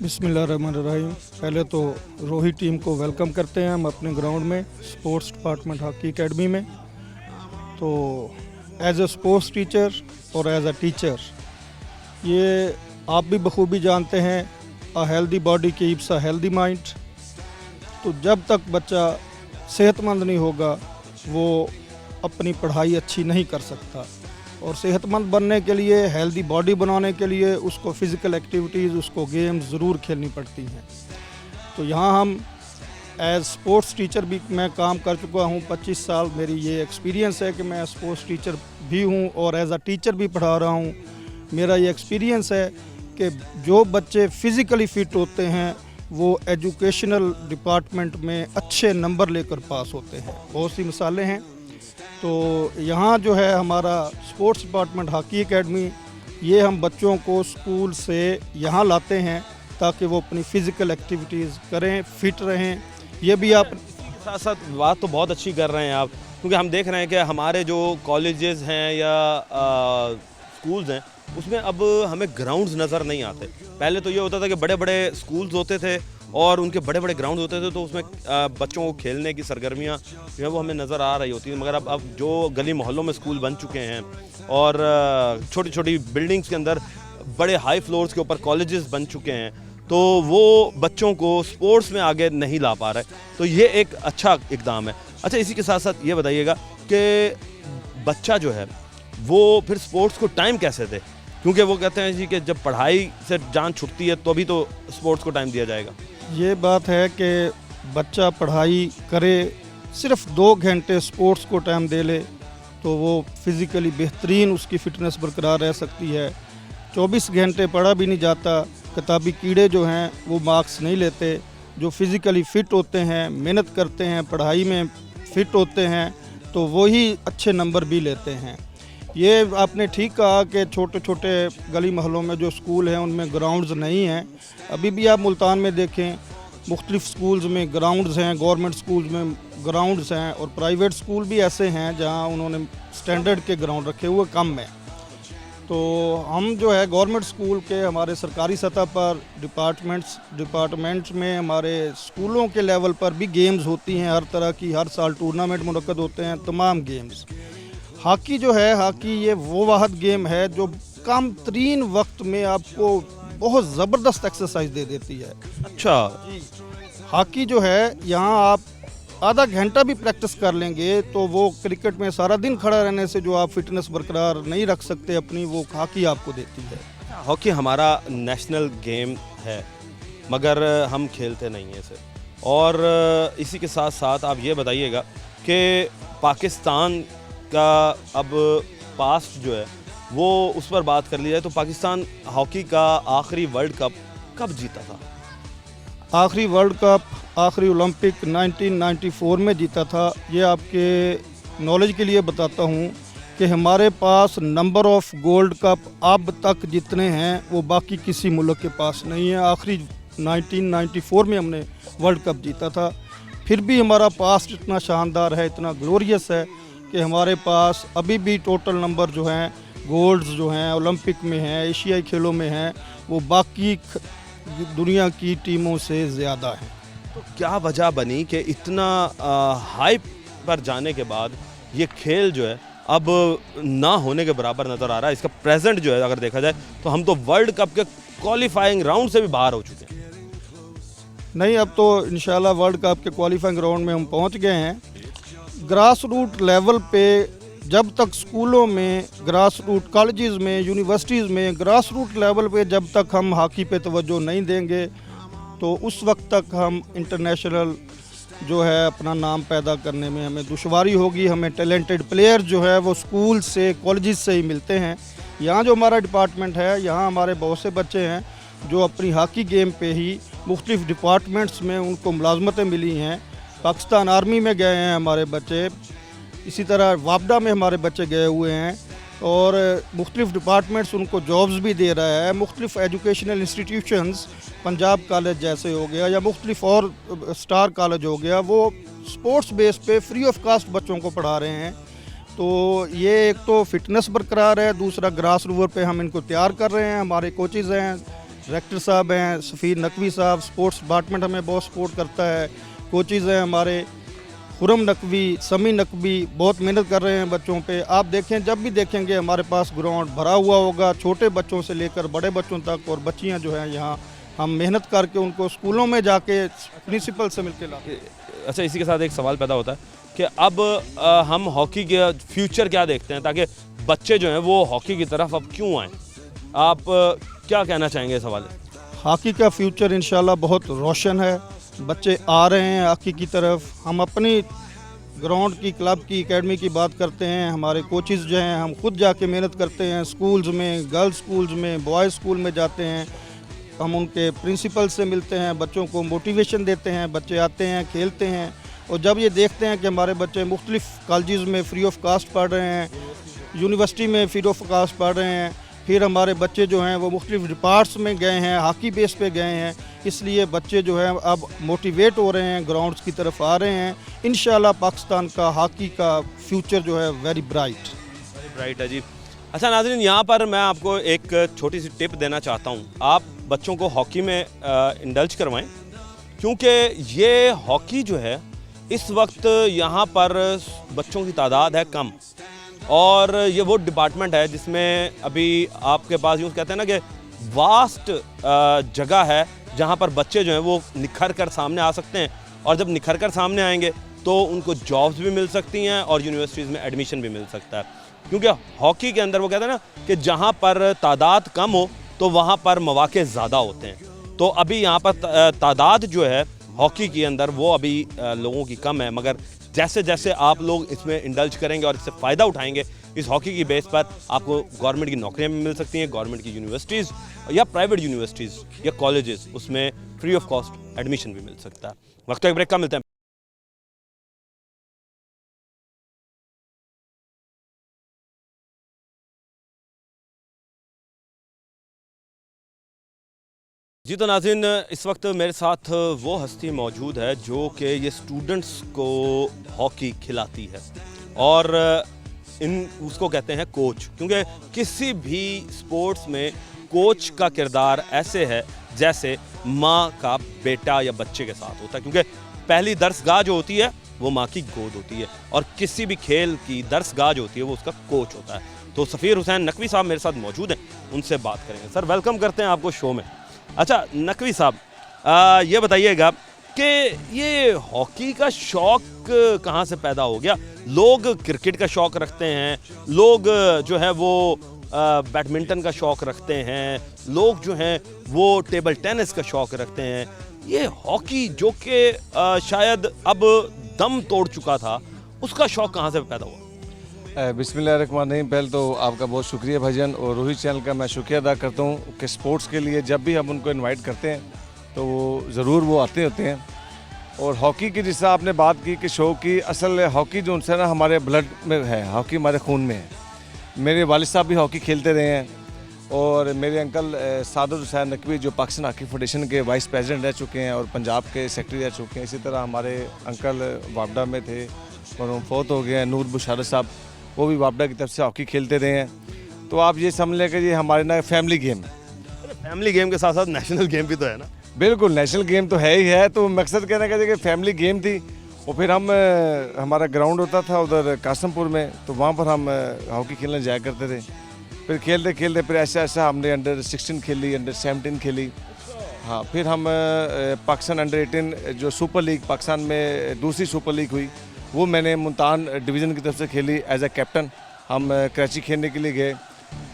Speaker 7: बिस्मिल्लाहिर्रहमानिर्रहीम। पहले तो रोही टीम को वेलकम करते हैं हम अपने ग्राउंड में, स्पोर्ट्स डिपार्टमेंट हॉकी एकेडमी में। तो एज ए स्पोर्ट्स टीचर और एज ए टीचर, ये आप भी बखूबी जानते हैं, a healthy body keeps a healthy mind. तो जब तक बच्चा सेहतमंद नहीं होगा वो अपनी पढ़ाई अच्छी नहीं कर सकता। और सेहतमंद बनने के लिए, हेल्दी बॉडी बनाने के लिए उसको फ़िज़िकल एक्टिविटीज़, उसको गेम्स ज़रूर खेलनी पड़ती हैं। तो यहाँ हम एज स्पोर्ट्स टीचर भी मैं काम कर चुका हूँ, 25 साल मेरी ये एक्सपीरियंस है कि मैं स्पोर्ट्स टीचर भी हूँ और एज अ टीचर भी पढ़ा रहा हूँ। मेरा ये एक्सपीरियंस है कि जो बच्चे फ़िज़िकली फ़िट होते हैं वो एजुकेशनल डिपार्टमेंट में अच्छे नंबर लेकर पास होते हैं। बहुत सी मिसालें हैं। तो यहाँ जो है हमारा स्पोर्ट्स डिपार्टमेंट हॉकी एकेडमी, ये हम बच्चों को स्कूल से यहाँ लाते हैं ताकि वो अपनी फ़िज़िकल एक्टिविटीज़ करें, फिट रहें। ये भी आप
Speaker 1: साथ साथ बात तो बहुत अच्छी कर रहे हैं आप, क्योंकि हम देख रहे हैं कि हमारे जो कॉलेजेस हैं या स्कूल्स हैं उसमें अब हमें ग्राउंड्स नज़र नहीं आते। पहले तो ये होता था कि बड़े बड़े स्कूल्स होते थे और उनके बड़े बड़े ग्राउंड होते थे, तो उसमें बच्चों को खेलने की सरगर्मियाँ जो है वो हमें नज़र आ रही होती हैं। मगर अब जो गली मोहल्लों में स्कूल बन चुके हैं और छोटी छोटी बिल्डिंग्स के अंदर बड़े हाई फ्लोर्स के ऊपर कॉलेजेस बन चुके हैं, तो वो बच्चों को स्पोर्ट्स में आगे नहीं ला पा रहे। तो ये एक अच्छा इकदाम है। अच्छा, इसी के साथ साथ ये बताइएगा कि बच्चा जो है वो फिर स्पोर्ट्स को टाइम कैसे दे, क्योंकि वो कहते हैं जी कि जब पढ़ाई से जान छुटती है तो अभी तो स्पोर्ट्स को टाइम दिया जाएगा।
Speaker 7: ये बात है कि बच्चा पढ़ाई करे, सिर्फ 2 घंटे स्पोर्ट्स को टाइम दे ले तो वो फिज़िकली बेहतरीन उसकी फ़िटनेस बरकरार रह सकती है। 24 घंटे पढ़ा भी नहीं जाता, किताबी कीड़े जो हैं वो मार्क्स नहीं लेते। जो फिज़िकली फ़िट होते हैं, मेहनत करते हैं, पढ़ाई में फ़िट होते हैं, तो वही अच्छे नंबर भी लेते हैं। ये आपने ठीक कहा कि छोटे छोटे गली मोहल्लों में जो स्कूल हैं उनमें ग्राउंड्स नहीं हैं। अभी भी आप मुल्तान में देखें, मुख्तलिफ़ स्कूल्स में ग्राउंड्स हैं, गवर्नमेंट स्कूल्स में ग्राउंड्स हैं और प्राइवेट स्कूल भी ऐसे हैं जहां उन्होंने स्टैंडर्ड के ग्राउंड रखे हुए कम में। तो हम जो है गवर्नमेंट स्कूल के हमारे सरकारी सतह पर डिपार्टमेंट्स में हमारे स्कूलों के लेवल पर भी गेम्स होती हैं, हर तरह की, हर साल टूर्नामेंट मुनक्कद होते हैं, तमाम गेम्स। हॉकी जो है, हॉकी ये वो वाहद गेम है जो कम तरीन वक्त में आपको बहुत ज़बरदस्त एक्सरसाइज दे देती है।
Speaker 1: अच्छा,
Speaker 7: हॉकी जो है यहाँ आप आधा घंटा भी प्रैक्टिस कर लेंगे तो वो क्रिकेट में सारा दिन खड़ा रहने से जो आप फिटनेस बरकरार नहीं रख सकते अपनी, वो हॉकी आपको देती है।
Speaker 1: हॉकी हमारा नेशनल गेम है मगर हम खेलते नहीं हैं इसे। और इसी के साथ साथ आप ये बताइएगा कि पाकिस्तान का अब पास्ट जो है वो उस पर बात कर ली जाए तो पाकिस्तान हॉकी का आखिरी वर्ल्ड कप कब जीता था?
Speaker 7: आखिरी वर्ल्ड कप, आखिरी ओलंपिक 1994 में जीता था। ये आपके नॉलेज के लिए बताता हूँ कि हमारे पास नंबर ऑफ गोल्ड कप अब तक जितने हैं वो बाकी किसी मुल्क के पास नहीं है। आखिरी 1994 में हमने वर्ल्ड कप जीता था। फिर भी हमारा पास्ट इतना शानदार है, इतना ग्लोरियस है कि हमारे पास अभी भी टोटल नंबर जो हैं गोल्ड्स जो हैं ओलंपिक में हैं, एशियाई खेलों में हैं, वो बाकी दुनिया की टीमों से ज़्यादा है।
Speaker 1: तो क्या वजह बनी कि इतना हाइप पर जाने के बाद ये खेल जो है अब ना होने के बराबर नज़र आ रहा है? इसका प्रेजेंट जो है अगर देखा जाए तो हम तो वर्ल्ड कप के क्वालिफाइंग राउंड से भी बाहर हो चुके हैं।
Speaker 7: नहीं, अब तो इंशाल्लाह वर्ल्ड कप के क्वालिफाइंग राउंड में हम पहुंच गए हैं। ग्रास रूट लेवल पे जब तक स्कूलों में, ग्रास रूट कॉलेजेस में, यूनिवर्सिटीज़ में ग्रास रूट लेवल पे जब तक हम हॉकी पे तवज्जो नहीं देंगे तो उस वक्त तक हम इंटरनेशनल जो है अपना नाम पैदा करने में हमें दुश्वारी होगी। हमें टैलेंटेड प्लेयर जो है वो स्कूल से, कॉलेजेस से ही मिलते हैं। यहाँ जो हमारा डिपार्टमेंट है, यहाँ हमारे बहुत से बच्चे हैं जो अपनी हॉकी गेम पे ही मुख्तलिफ डिपार्टमेंट्स में उनको मुलाजमतें मिली हैं। पाकिस्तान आर्मी में गए हैं हमारे बच्चे, इसी तरह वापडा में हमारे बच्चे गए हुए हैं और मुख्तलिफ डिपार्टमेंट्स उनको जॉब्स भी दे रहा है। मुख्तलिफ एजुकेशनल इंस्टीट्यूशंस, पंजाब कॉलेज जैसे हो गया या मुख्तलिफ और स्टार कॉलेज हो गया, वो स्पोर्ट्स बेस पे फ्री ऑफ कास्ट बच्चों को पढ़ा रहे हैं। तो ये एक तो फिटनेस बरकरार है, दूसरा ग्रास रूट पे हम इनको तैयार कर रहे हैं। हमारे कोचेज़ हैं, डायरेक्टर साहब हैं सफ़ीर नकवी साहब, स्पोर्ट्स डिपार्टमेंट हमें बहुत सपोर्ट करता है। कोचेज़ हैं हमारे खुरम नकवी, समी नकवी, बहुत मेहनत कर रहे हैं बच्चों पे। आप देखें, जब भी देखेंगे हमारे पास ग्राउंड भरा हुआ होगा, छोटे बच्चों से लेकर बड़े बच्चों तक। और बच्चियां जो हैं यहाँ हम मेहनत करके उनको स्कूलों में जाके प्रिंसिपल से मिलके लाते हैं।
Speaker 1: अच्छा, इसी के साथ एक सवाल पैदा होता है कि अब हम हॉकी के फ्यूचर क्या देखते हैं ताकि बच्चे जो हैं वो हॉकी की तरफ अब क्यों आएँ? आप क्या कहना चाहेंगे इस हवाले?
Speaker 7: हॉकी का फ्यूचर इंशाल्लाह बहुत रोशन है। बच्चे आ रहे हैं हॉकी की तरफ। हम अपनी ग्राउंड की, क्लब की, एकेडमी की बात करते हैं। हमारे कोचेज़ जो हैं हम खुद जाके मेहनत करते हैं, स्कूल्स में, गर्ल्स स्कूल्स में, बॉयज़ स्कूल में जाते हैं। हम उनके प्रिंसिपल से मिलते हैं, बच्चों को मोटिवेशन देते हैं, बच्चे आते हैं, खेलते हैं। और जब ये देखते हैं कि हमारे बच्चे मुख्तलिफ कॉलेजेस में फ्री ऑफ कास्ट पढ़ रहे हैं, यूनिवर्सिटी में फ्री ऑफ कास्ट पढ़ रहे हैं, फिर हमारे बच्चे जो हैं वो मुख्तलिफ डिपार्ट्स में गए हैं, हॉकी बेस पे गए हैं, इसलिए बच्चे जो हैं अब मोटिवेट हो रहे हैं, ग्राउंड्स की तरफ आ रहे हैं। इंशाल्लाह पाकिस्तान का हॉकी का फ्यूचर जो है वेरी ब्राइट
Speaker 1: है जी। अच्छा नाज़रीन, यहाँ पर मैं आपको एक छोटी सी टिप देना चाहता हूँ। आप बच्चों को हॉकी में इंडल्ज करवाएं, क्योंकि ये हॉकी जो है इस वक्त यहाँ पर बच्चों की तादाद है कम, और ये वो डिपार्टमेंट है जिसमें अभी आपके पास यूँ कहते हैं ना कि वास्ट जगह है जहाँ पर बच्चे जो हैं वो निखर कर सामने आ सकते हैं। और जब निखर कर सामने आएंगे तो उनको जॉब्स भी मिल सकती हैं और यूनिवर्सिटीज़ में एडमिशन भी मिल सकता है। क्योंकि हॉकी के अंदर वो कहते हैं ना कि जहाँ पर तादाद कम हो तो वहाँ पर मौके ज़्यादा होते हैं। तो अभी यहाँ पर तादाद जो है हॉकी के अंदर वो अभी लोगों की कम है, मगर जैसे जैसे आप लोग इसमें इंडल्ज करेंगे और इससे फ़ायदा उठाएंगे, इस हॉकी की बेस पर आपको गवर्नमेंट की नौकरियां भी मिल सकती हैं, गवर्नमेंट की यूनिवर्सिटीज़ या प्राइवेट यूनिवर्सिटीज़ या कॉलेजेस, उसमें फ्री ऑफ कॉस्ट एडमिशन भी मिल सकता है। वक्त एक ब्रेक का मिलते हैं। जी तो नाज़रीन, इस वक्त मेरे साथ वो हस्ती मौजूद है जो कि ये स्टूडेंट्स को हॉकी खिलाती है, और उसको कहते हैं कोच। क्योंकि किसी भी स्पोर्ट्स में कोच का किरदार ऐसे है जैसे माँ का बेटा या बच्चे के साथ होता है, क्योंकि पहली दरसगाह जो होती है वो माँ की गोद होती है, और किसी भी खेल की दरसगाह जो होती है वो उसका कोच होता है। तो सफ़ीर हुसैन नकवी साहब मेरे साथ मौजूद हैं, उनसे बात करेंगे। सर वेलकम करते हैं आपको शो में। अच्छा नकवी साहब, ये बताइएगा कि ये हॉकी का शौक कहाँ से पैदा हो गया। लोग क्रिकेट का शौक रखते हैं, लोग जो है वो बैडमिंटन का शौक रखते हैं, लोग जो हैं वो टेबल टेनिस का शौक रखते हैं। ये हॉकी जो कि शायद अब दम तोड़ चुका था, उसका शौक कहाँ से पैदा हुआ?
Speaker 8: बिस्मिल्लाहिर्रहमानिर्रहीम। पहले तो आपका बहुत शुक्रिया भाईजान, और रोहित चैनल का मैं शुक्रिया अदा करता हूँ कि स्पोर्ट्स के लिए जब भी हम उनको इनवाइट करते हैं तो वो ज़रूर वो आते होते हैं। और हॉकी की जिस आपने बात की कि शौक की, असल हॉकी जो उनसे ना हमारे ब्लड में है, हॉकी हमारे खून में है। मेरे वालिद साहब भी हॉकी खेलते रहे हैं, और मेरे अंकल सादत हुसैन नकवी जो पाकिस्तान हॉकी फेडरेशन के वाइस प्रेसिडेंट रह चुके हैं और पंजाब के सेक्रेटरी रह चुके हैं। इसी तरह हमारे अंकल वापडा में थे और वो फौत हो गए हैं, नूर बुशारत साहब, वो भी वापडा की तरफ से हॉकी खेलते रहे हैं। तो आप ये समझ लें कि ये हमारे ना फैमिली गेम है।
Speaker 1: फैमिली गेम के साथ साथ नेशनल गेम भी तो है ना?
Speaker 8: बिल्कुल, नेशनल गेम तो है ही है। तो मकसद कहने का कि फैमिली गेम थी। और फिर हम हमारा ग्राउंड होता था उधर कासमपुर में, तो वहाँ पर हम हॉकी खेलने जाया करते थे। फिर खेलते खेलते फिर ऐसा ऐसा हमने अंडर 16 खेली, अंडर 17 खेली। हाँ, फिर हम पाकिस्तान अंडर 18 जो सुपर लीग पाकिस्तान में दूसरी सुपर लीग हुई, वो मैंने मुल्तान डिवीज़न की तरफ से खेली एज ए कैप्टन। हम कराची खेलने के लिए गए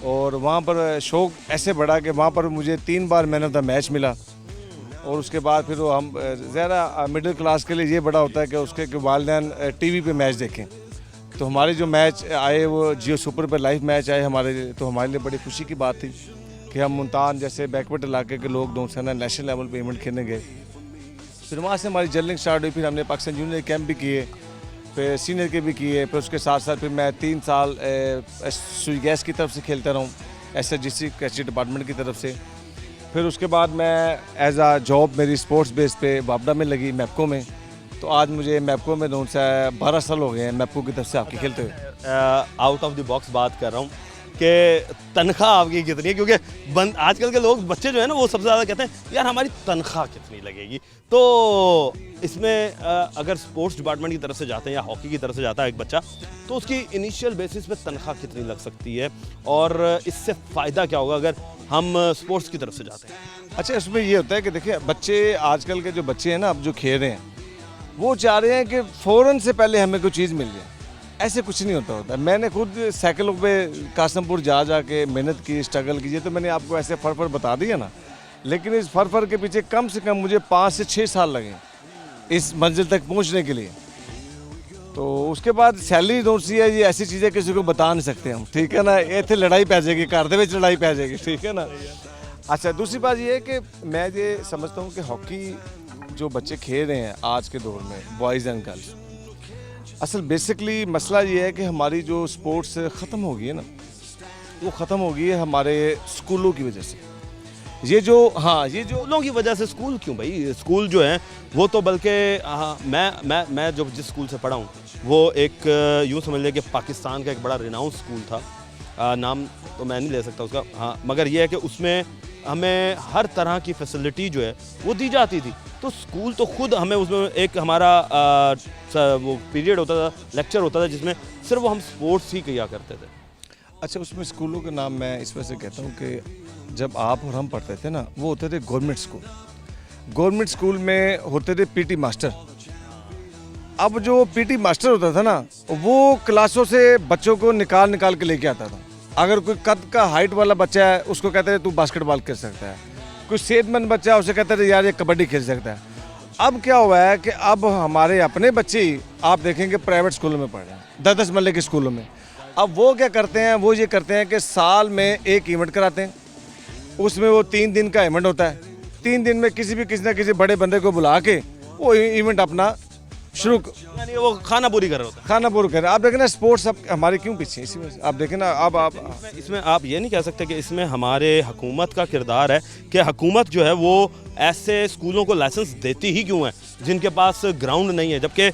Speaker 8: और वहाँ पर शौक ऐसे बढ़ा कि वहाँ पर मुझे 3 बार मैन ऑफ द मैच मिला। और उसके बाद फिर वो हम ज़रा मिडिल क्लास के लिए ये बड़ा होता है कि उसके वालिदैन टीवी पे मैच देखें। तो हमारे जो मैच आए वो जियो सुपर पर लाइव मैच आए हमारे, तो हमारे लिए बड़ी खुशी की बात थी कि हम मुल्तान जैसे बैकवर्ड इलाके के लोग दोनों नेशनल लेवल पे इवेंट खेलने गए। फिर वहाँ से हमारी जर्निंग स्टार्ट हुई। फिर हमने पाकिस्तान जूनियर कैंप भी किए, फिर सीनियर के भी किए। फिर उसके साथ साथ फिर मैं 3 साल सुई गैस की तरफ से खेलता रहा हूँ, SSGC कृषि डिपार्टमेंट की तरफ से। फिर उसके बाद मैं एज आ जॉब मेरी स्पोर्ट्स बेस पे वापडा में लगी, मैपको में। तो आज मुझे मैपको में 12 साल हो गए हैं मैपको की तरफ से हॉकी खेलते हुए।
Speaker 1: आउट ऑफ द बॉक्स बात कर रहा हूँ कि तनख्वाह आपकी कितनी है, क्योंकि आजकल के लोग बच्चे जो है ना वो सबसे ज़्यादा कहते हैं यार हमारी तनख्वाह कितनी लगेगी। तो इसमें अगर स्पोर्ट्स डिपार्टमेंट की तरफ से जाते हैं या हॉकी की तरफ से जाता है एक बच्चा, तो उसकी इनिशियल बेसिस पे तनख्वाह कितनी लग सकती है और इससे फ़ायदा क्या होगा अगर हम स्पोर्ट्स की तरफ से जाते हैं?
Speaker 8: अच्छा, इसमें ये होता है कि देखिए बच्चे, आजकल के जो बच्चे हैं ना अब जो खेल रहे हैं, वो चाह रहे हैं कि फ़ौरन से पहले हमें कोई चीज़ मिल जाए। ऐसे कुछ नहीं होता। मैंने खुद साइकिलों पे कासमपुर जा के मेहनत की, स्ट्रगल कीजिए, तो मैंने आपको ऐसे फर बता दिया ना। लेकिन इस फर के पीछे कम से कम मुझे 5 से 6 साल लगे इस मंजिल तक पहुंचने के लिए। तो उसके बाद सैलरी दो सी है, ये ऐसी चीज़ें किसी को बता नहीं सकते हम, ठीक है ना। ये थे लड़ाई पै जाएगी, घर दे विच लड़ाई पै जाएगी, ठीक है ना। अच्छा, दूसरी बात ये है कि मैं ये समझता हूँ कि हॉकी जो बच्चे खेल रहे हैं आज के दौर में, बॉयज़ एंड गर्ल्स, असल बेसिकली मसला ये है कि हमारी जो स्पोर्ट्स ख़त्म हो गई है ना, वो ख़त्म हो गई है हमारे स्कूलों की वजह से। ये जो
Speaker 1: स्कूलों की वजह से। स्कूल क्यों भाई? स्कूल जो है वो तो बल्कि मैं जो जिस स्कूल से पढ़ा हूँ वो एक यूँ समझ लें कि पाकिस्तान का एक बड़ा रिनाउंड स्कूल था। नाम तो मैं नहीं ले सकता उसका, हाँ, मगर ये है कि उसमें हमें हर तरह की फैसिलिटी जो है वो दी जाती थी। तो स्कूल तो खुद हमें उसमें एक हमारा वो पीरियड होता था, लेक्चर होता था, जिसमें सिर्फ वो हम स्पोर्ट्स ही किया करते थे।
Speaker 8: अच्छा, उसमें स्कूलों के नाम मैं इस वजह से कहता हूँ कि जब आप और हम पढ़ते थे ना, वो होते थे गवर्नमेंट स्कूल। गवर्नमेंट स्कूल में होते थे पीटी मास्टर। अब जो पीटी मास्टर होता था ना, वो क्लासों से बच्चों को निकाल के लेके आता था। अगर कोई कद का हाइट वाला बच्चा है, उसको कहते थे तू बास्केटबॉल खेल सकता है। कोई सेहतमंद बच्चा है, उसे कहते थे यार ये कबड्डी खेल सकता है। अब क्या हुआ है कि अब हमारे अपने बच्चे आप देखेंगे प्राइवेट स्कूलों में पढ़ रहे हैं, 10-10 मल्ले के स्कूलों में। अब वो क्या करते हैं, वो ये करते हैं कि साल में एक इवेंट कराते हैं। उसमें वो 3 दिन का इवेंट होता है। 3 दिन में किसी ना किसी बड़े बंदे को बुला के वो इवेंट अपना शुरू,
Speaker 1: यानी वो खाना पूरी कर रहे होते हैं।
Speaker 8: खाना पूरी कर रहे हैं। आप देखें ना स्पोर्ट्स अब हमारे क्यों पीछे, इसी में आप देखें ना। अब आप
Speaker 1: इसमें आप ये नहीं कह सकते कि इसमें हमारे हुकूमत का किरदार है कि हुकूमत जो है वो ऐसे स्कूलों को लाइसेंस देती ही क्यों है जिनके पास ग्राउंड नहीं है, जबकि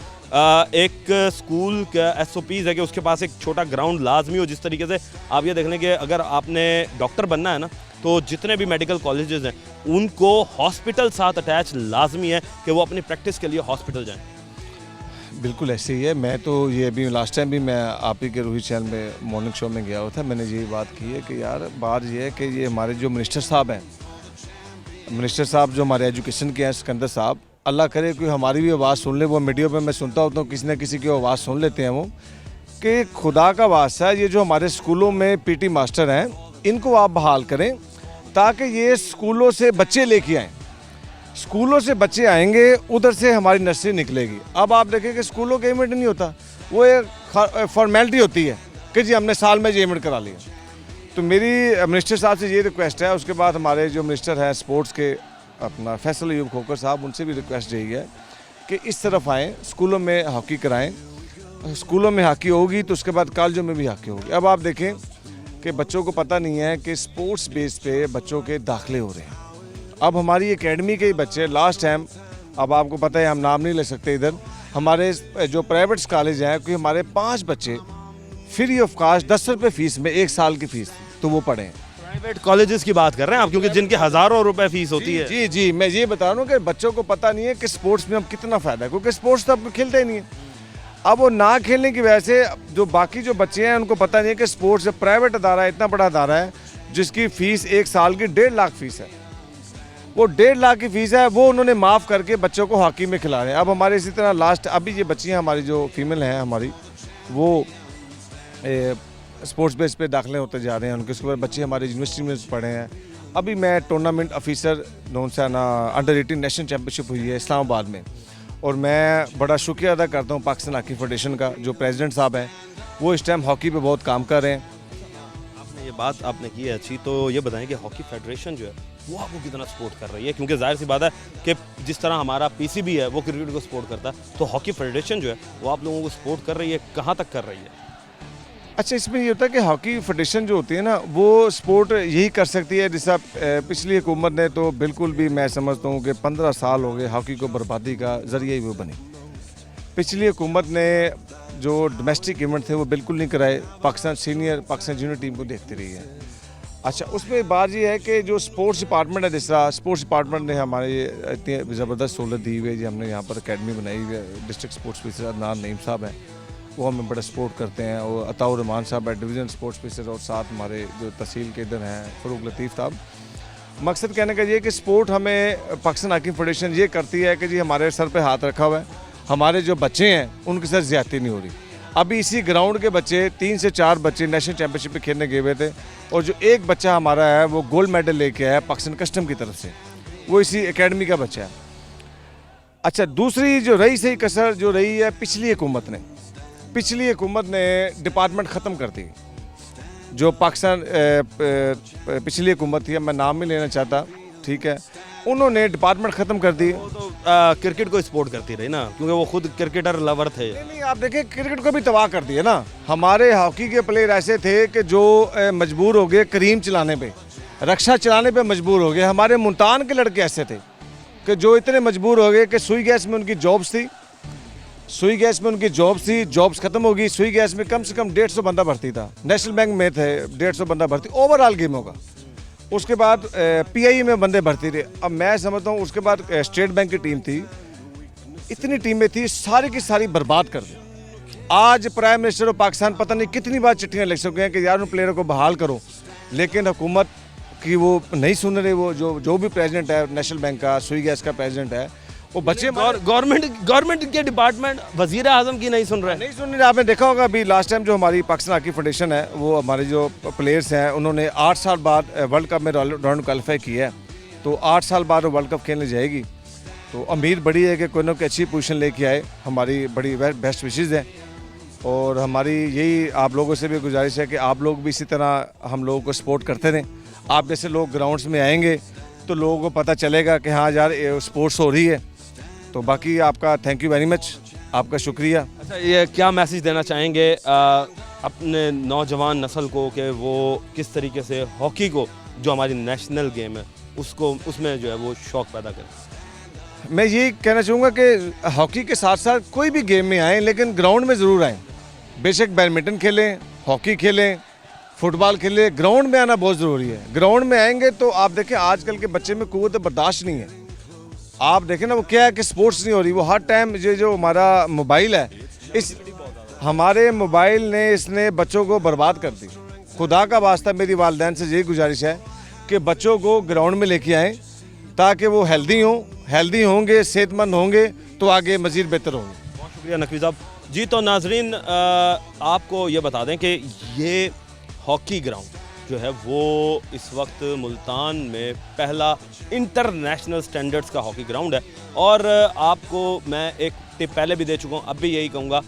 Speaker 1: एक स्कूल का SOPs है कि उसके पास एक छोटा ग्राउंड लाजमी हो। जिस तरीके से आप ये देख लें कि अगर आपने डॉक्टर बनना है ना, तो जितने भी मेडिकल कॉलेजेस हैं उनको हॉस्पिटल साथ अटैच लाजमी है कि वो अपनी प्रैक्टिस के लिए हॉस्पिटल जाएं।
Speaker 8: बिल्कुल ऐसे ही है। मैं तो ये अभी लास्ट टाइम भी मैं आप ही के रोहित चैनल में मॉर्निंग शो में गया हुआ था, मैंने यही बात की है कि यार बात ये है कि ये हमारे जो मिनिस्टर साहब हैं, मिनिस्टर साहब जो हमारे एजुकेशन के हैं, सिकंदर साहब, अल्लाह करे कोई हमारी भी आवाज़ सुन ले। वो मीडिया पे मैं सुनता होता हूँ किसी न किसी की आवाज़ सुन लेते हैं वो, कि खुदा का वास्ता ये जो हमारे स्कूलों में पीटी मास्टर हैं इनको आप बहाल करें, ताकि ये स्कूलों से बच्चे लेके आएँ। स्कूलों से बच्चे आएंगे, उधर से हमारी नर्सरी निकलेगी। अब आप देखें कि स्कूलों का इवेंट नहीं होता, वो एक फॉर्मेलिटी होती है कि जी हमने साल में ये इवेंट करा लिया। तो मेरी मिनिस्टर साहब से ये रिक्वेस्ट है, उसके बाद हमारे जो मिनिस्टर हैं स्पोर्ट्स के अपना फैसल अयूब खोकर साहब, उनसे भी रिक्वेस्ट यही है कि इस तरफ आएँ, स्कूलों में हॉकी कराएँ। स्कूलों में हॉकी होगी तो उसके बाद कॉलेजों में भी हॉकी होगी। अब आप देखें कि बच्चों को पता नहीं है कि स्पोर्ट्स बेस पे बच्चों के दाखिले हो रहे हैं। अब हमारी एकेडमी के ही बच्चे लास्ट टाइम, अब आपको पता है हम नाम नहीं ले सकते इधर, हमारे जो प्राइवेट कॉलेज हैं, क्योंकि हमारे 5 बच्चे फ्री ऑफ कास्ट 10 रुपये फ़ीस में 1 साल की फ़ीस तो वो पढ़े हैं।
Speaker 1: प्राइवेट कॉलेजेस की बात कर रहे हैं आप, क्योंकि जिनके हज़ारों रुपए फीस होती है।
Speaker 8: जी जी, मैं ये बता रहा हूँ कि बच्चों को पता नहीं है कि स्पोर्ट्स में हम कितना फ़ायदा है, क्योंकि स्पोर्ट्स तो अब खेलते ही नहीं है। अब वो ना खेलने की वजह से जो बाकी जो बच्चे हैं उनको पता नहीं है कि स्पोर्ट्स प्राइवेट अदारा है, इतना बड़ा अदारा है जिसकी फ़ीस 1 साल की 1.5 लाख फ़ीस है। वो 1.5 लाख की फ़ीस है, वो उन्होंने माफ़ करके बच्चों को हॉकी में खिला रहे हैं। अब हमारे इसी तरह लास्ट अभी ये बच्चियाँ हमारी जो फीमेल हैं हमारी, वो स्पोर्ट्स बेस पे दाखिले होते जा रहे हैं उनके। उसके बाद बच्चे हमारे यूनिवर्सिटी में पढ़े हैं। अभी मैं टूर्नामेंट ऑफिसर नौन सा ना अंडर 18 नेशनल चैम्पियनशिप हुई है इस्लामाबाद में, और मैं बड़ा शुक्रिया अदा करता हूँ पाकिस्तान हॉकी फेडरेशन का, जो प्रेसिडेंट साहब हैं वो इस टाइम हॉकी पे बहुत काम कर रहे हैं।
Speaker 1: आपने ये बात आपने की है अच्छी, तो ये बताएं कि हॉकी फेडरेशन जो है वो आपको कितना सपोर्ट कर रही है, क्योंकि जाहिर सी बात है कि जिस तरह हमारा पीसीबी है वो क्रिकेट को सपोर्ट करता है, तो हॉकी फेडरेशन जो है वो आप लोगों को सपोर्ट कर रही है, कहाँ तक कर रही है?
Speaker 8: अच्छा, इसमें ये होता है कि हॉकी फेडरेशन जो होती है ना वो सपोर्ट यही कर सकती है। जैसा पिछली हुकूमत ने तो बिल्कुल भी मैं समझता हूँ कि 15 साल हो गए हॉकी को बर्बादी का ज़रिया ही वो बनी। पिछली हुकूमत ने जो डोमेस्टिक इवेंट थे वो बिल्कुल नहीं कराए, Pakistan senior Pakistan junior team को देखती रही है। अच्छा, उसमें बात ये है कि जो स्पोर्ट्स डिपार्टमेंट है, जिस तरह स्पोर्ट्स डिपार्टमेंट ने हमारे इतनी ज़बरदस्त सहूलत दी हुई है जी, हमने यहाँ पर अकेडमी बनाई हुई है। District sports officer Adnan Naeem साहब हैं, वो हमें बड़ा सपोर्ट करते हैं, और अताउर रहमान साहब है डिवीज़न स्पोर्ट्स ऑफिसर, और साथ हमारे जो तहसील के इधर हैं फ़रूक लतीफ़ साहब। मकसद कहने का ये कि स्पोर्ट हमें पाकिस्तान हॉकी फेडरेशन ये करती है कि जी हमारे सर पे हाथ रखा हुआ है, हमारे जो बच्चे हैं उनके साथ ज़्यादती नहीं हो रही। अभी इसी ग्राउंड के बच्चे 3 से 4 बच्चे नेशनल चैम्पियनशिप में खेलने गए हुए थे, और जो एक बच्चा हमारा है वो गोल्ड मेडल लेके आया पाकिस्तान कस्टम की तरफ से, वो इसी एकेडमी का बच्चा है। अच्छा, दूसरी जो रही सही कसर जो रही है पिछली हुकूमत ने डिपार्टमेंट ख़त्म कर दी। जो पाकिस्तान पिछली हुकूमत थी, मैं नाम नहीं लेना चाहता, ठीक है, उन्होंने डिपार्टमेंट ख़त्म कर दी।
Speaker 1: वो तो क्रिकेट को सपोर्ट करती रही ना, क्योंकि वो खुद क्रिकेटर लवर थे।
Speaker 8: नहीं, आप देखें क्रिकेट को भी तबाह कर दिया ना। हमारे हॉकी के प्लेयर ऐसे थे कि जो मजबूर हो गए करीम चलाने पे, रक्षा चलाने पे मजबूर हो गए। हमारे मुल्तान के लड़के ऐसे थे कि जो इतने मजबूर हो गए कि सुई गैस में उनकी जॉब्स थी, जॉब्स ख़त्म हो गई। सुई गैस में कम से कम 150 बंदा भर्ती था, नेशनल बैंक में थे 150 बंदा भर्ती ओवरऑल गेमों का। उसके बाद पीआई में बंदे भर्ती थे। अब मैं समझता हूँ उसके बाद स्टेट बैंक की टीम थी, इतनी टीमें थी, सारी की सारी बर्बाद कर दी। आज प्राइम मिनिस्टर ऑफ पाकिस्तान पता नहीं कितनी बार चिट्ठियाँ लिख चुके हैं कि यार उन प्लेयरों को बहाल करो, लेकिन हुकूमत की वो नहीं सुन रहे। वो जो भी प्रेसिडेंट है नेशनल बैंक का, सुई गैस का प्रेसिडेंट है, वो बच्चे
Speaker 1: गवर्नमेंट के डिपार्टमेंट वजीर आजम की नहीं सुन रहे।
Speaker 8: आपने देखा होगा अभी लास्ट टाइम जो हमारी पाकिस्तान हॉकी फेडरेशन है, वो हमारे जो प्लेयर्स हैं उन्होंने 8 साल बाद वर्ल्ड कप में राउंड क्वालिफाई किया है, तो 8 साल बाद वो वर्ल्ड कप खेलने जाएगी। तो उम्मीद बड़ी है कि कोई ना कोई अच्छी पोजीशन लेके आए। हमारी बड़ी बेस्ट विशेज़ हैं, और हमारी यही आप लोगों से भी गुजारिश है कि आप लोग भी इसी तरह हम लोगों को सपोर्ट करते रहें। आप जैसे लोग ग्राउंड्स में आएंगे तो लोगों को पता चलेगा कि हाँ यार स्पोर्ट्स हो रही है। तो बाकी आपका थैंक यू वेरी मच, आपका शुक्रिया।
Speaker 1: अच्छा, ये क्या मैसेज देना चाहेंगे अपने नौजवान नस्ल को कि वो किस तरीके से हॉकी को, जो हमारी नेशनल गेम है, उसमें जो है वो शौक़ पैदा करें?
Speaker 8: मैं ये कहना चाहूँगा कि हॉकी के साथ साथ कोई भी गेम में आएँ, लेकिन ग्राउंड में ज़रूर आएँ। बेशक बैडमिंटन खेलें, हॉकी खेलें, फुटबॉल खेलें, ग्राउंड में आना बहुत ज़रूरी है। ग्राउंड में आएंगे तो आप देखें आजकल के बच्चे में क़ुव्वत बर्दाश्त नहीं है। आप देखें ना, वो क्या है कि स्पोर्ट्स नहीं हो रही, वो हर टाइम जो हमारा मोबाइल है, इस हमारे मोबाइल ने इसने बच्चों को बर्बाद कर दी। खुदा का वास्ता मेरी वालिदैन से यही गुजारिश है कि बच्चों को ग्राउंड में लेके आएँ, ताकि वो हेल्दी होंगे, सेहतमंद होंगे तो आगे मज़ीद बेहतर होंगे।
Speaker 1: बहुत शुक्रिया नकवी साहब जी। तो नाजरीन आपको ये बता दें कि ये हॉकी ग्राउंड जो है वो इस वक्त मुल्तान में पहला इंटरनेशनल स्टैंडर्ड्स का हॉकी ग्राउंड है। और आपको मैं एक टिप पहले भी दे चुका हूँ, अब भी यही कहूँगा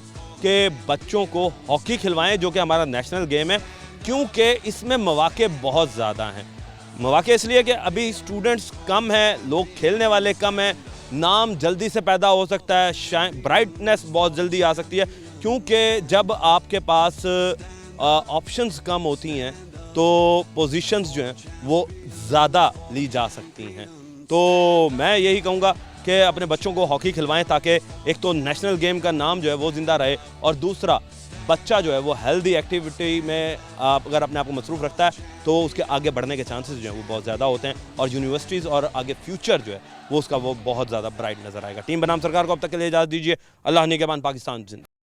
Speaker 1: कि बच्चों को हॉकी खिलवाएं जो कि हमारा नेशनल गेम है, क्योंकि इसमें मौके बहुत ज़्यादा हैं। मौके इसलिए कि अभी स्टूडेंट्स कम हैं, लोग खेलने वाले कम हैं, नाम जल्दी से पैदा हो सकता है, ब्राइटनेस बहुत जल्दी आ सकती है, क्योंकि जब आपके पास ऑप्शंस कम होती हैं तो पोजीशंस जो हैं वो ज़्यादा ली जा सकती हैं। तो मैं यही कहूँगा कि अपने बच्चों को हॉकी खिलवाएं ताकि एक तो नेशनल गेम का नाम जो है वो ज़िंदा रहे, और दूसरा बच्चा जो है वो हेल्दी एक्टिविटी में अगर अपने आप को मसरूफ़ रखता है तो उसके आगे बढ़ने के चांसेस जो हैं वो बहुत ज़्यादा होते हैं, और यूनिवर्सिटीज़ और आगे फ्यूचर जो है वो उसका वो बहुत ज़्यादा ब्राइट नज़र आएगा। टीम बनाम सरकार को अब तक के लिए इजाज़त दीजिए। अल्लाह निगहबान, पाकिस्तान जिंदा।